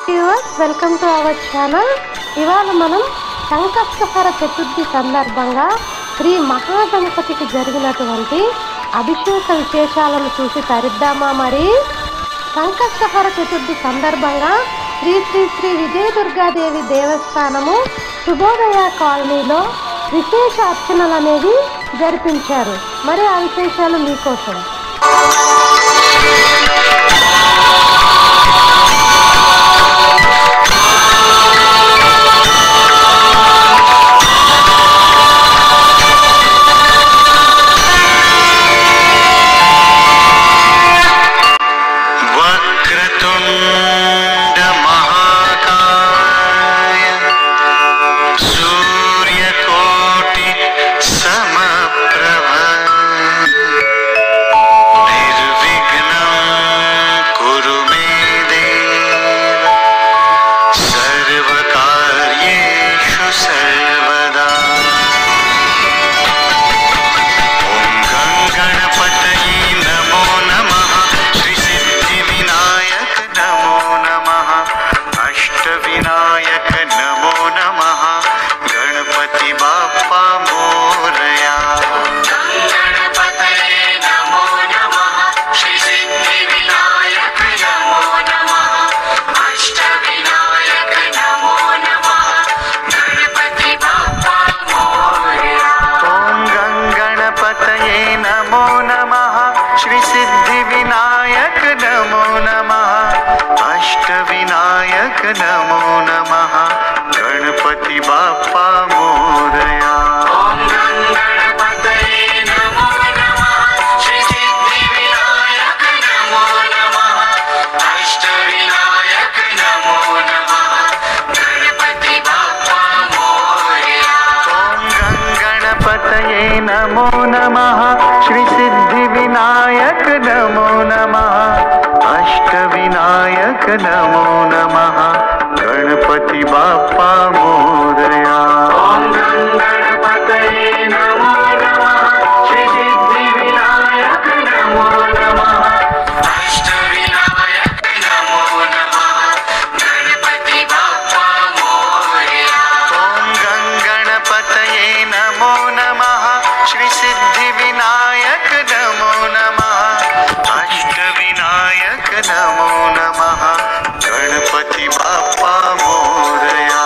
Viewers, welcome to our channel. ఇవాళ మనం సంకష్టహర చతుర్థి సందర్భంగా శ్రీ మహాగణపతికి జరిగినటువంటి అభిషేక విశేషాలను చూసి తరిద్దామా. మరి సంకష్టహర చతుర్థి సందర్భంగా శ్రీ శ్రీ శ్రీ విజయదుర్గాదేవి దేవస్థానము శుభోదయ కాలనీలో విశేష అర్చనలు అనేవి జరిపించారు. మరి ఆ విశేషాలు మీకోసం. नमो नमः गणपति बाप्पा मोरया। ओम गणपतये नमो नमः श्री सिद्धि विनायक नमो नमः अष्ट विनायक नमो नमः गणपति बाप्पा मोरया। ओम गणपतये नमो नमः श्री सिद्धि विनायक नमो नमः अष्ट विनायक नमो नमः गणपति बाप्पा मोरया। ओम गणपतये नमो नमः श्री सिद्धि विनायक नमो नमः अष्ट विनायक नमो नमः गणपति बाप्पा मोरया। ओम गणपतये नमो नमः श्री सिद्धि विनायक नमो नमः अष्ट विनायक नमो नमः गणपति बाप्पा मोरया।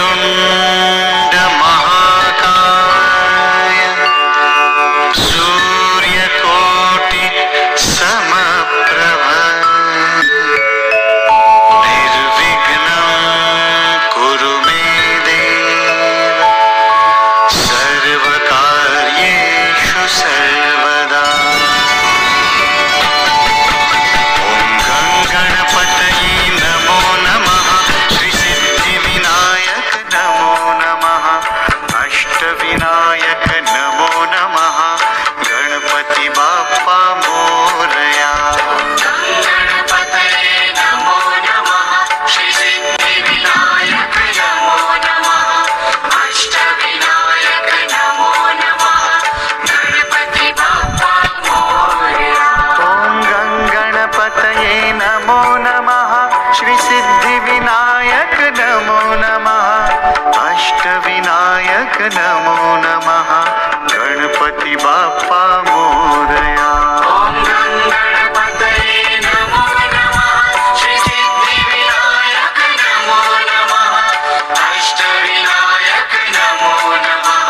वक्रतुंड महाकाय सूर्यकोटि समप्रभ निर्विघ्नं कुरु मे देव सर्वकार्येषु सर्वदा। ओम गणपतये नमो नमः श्री सिद्धि विनायक नमो नमः अष्ट विनायक नमो नमः गणपति बाप्पा मोरया। गणपतये नमो नमः श्री सिद्धि विनायक नमो नमः अष्ट विनायक नमो नमः गणपति बाप्पा मोरया। ओम गणपतये नमो नमः श्री सिद्धि विनायक नमो नमः अष्ट विनायक नमो नमः गणपति बाप्पा मोरया। ओम गणपतये नमो नमः श्री सिद्धि विनायक नमो नमः अष्ट विनायक नमो नमः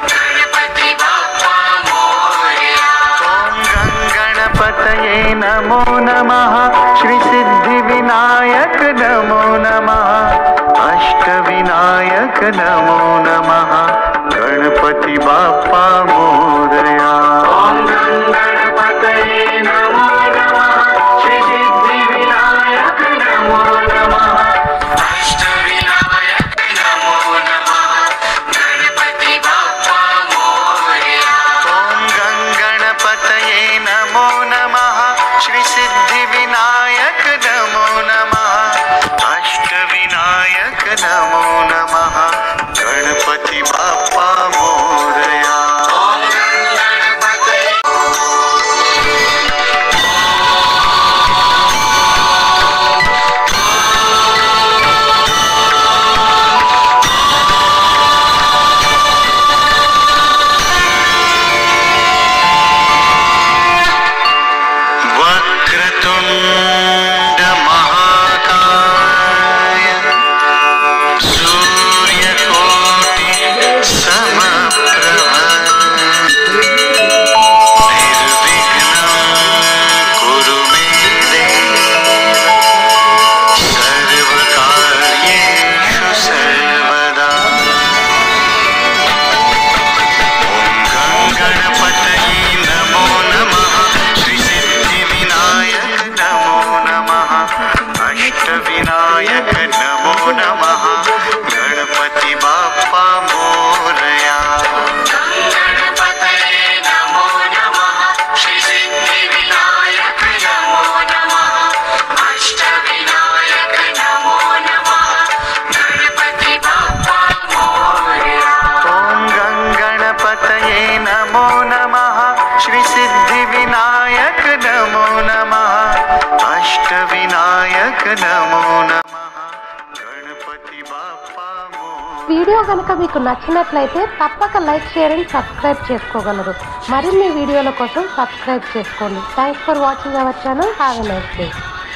गणपति बाप्पा मोरया। ओम गणपतये नमो नमः श्री सिद्धि विनायक नमो नमः अष्ट विनायक नमो नमः गणपति बाप्पा मोरया। ओम गणपतये नमो नमः श्री सिद्धि विनायक नमो नमः अष्ट विनायक नमो नमः गणपति बाप्पा मोरया। ओम गणपतये नमो नमः गणपति बाप्पा వీడియో కనుక మీకు నచ్చినట్లయితే తప్పక లైక్ షేర్ అండ్ సబ్స్క్రైబ్ చేసుకోగలరు. మరిన్ని వీడియోల కోసం సబ్స్క్రైబ్ చేసుకోండి. Thanks for watching our channel. Have a nice day.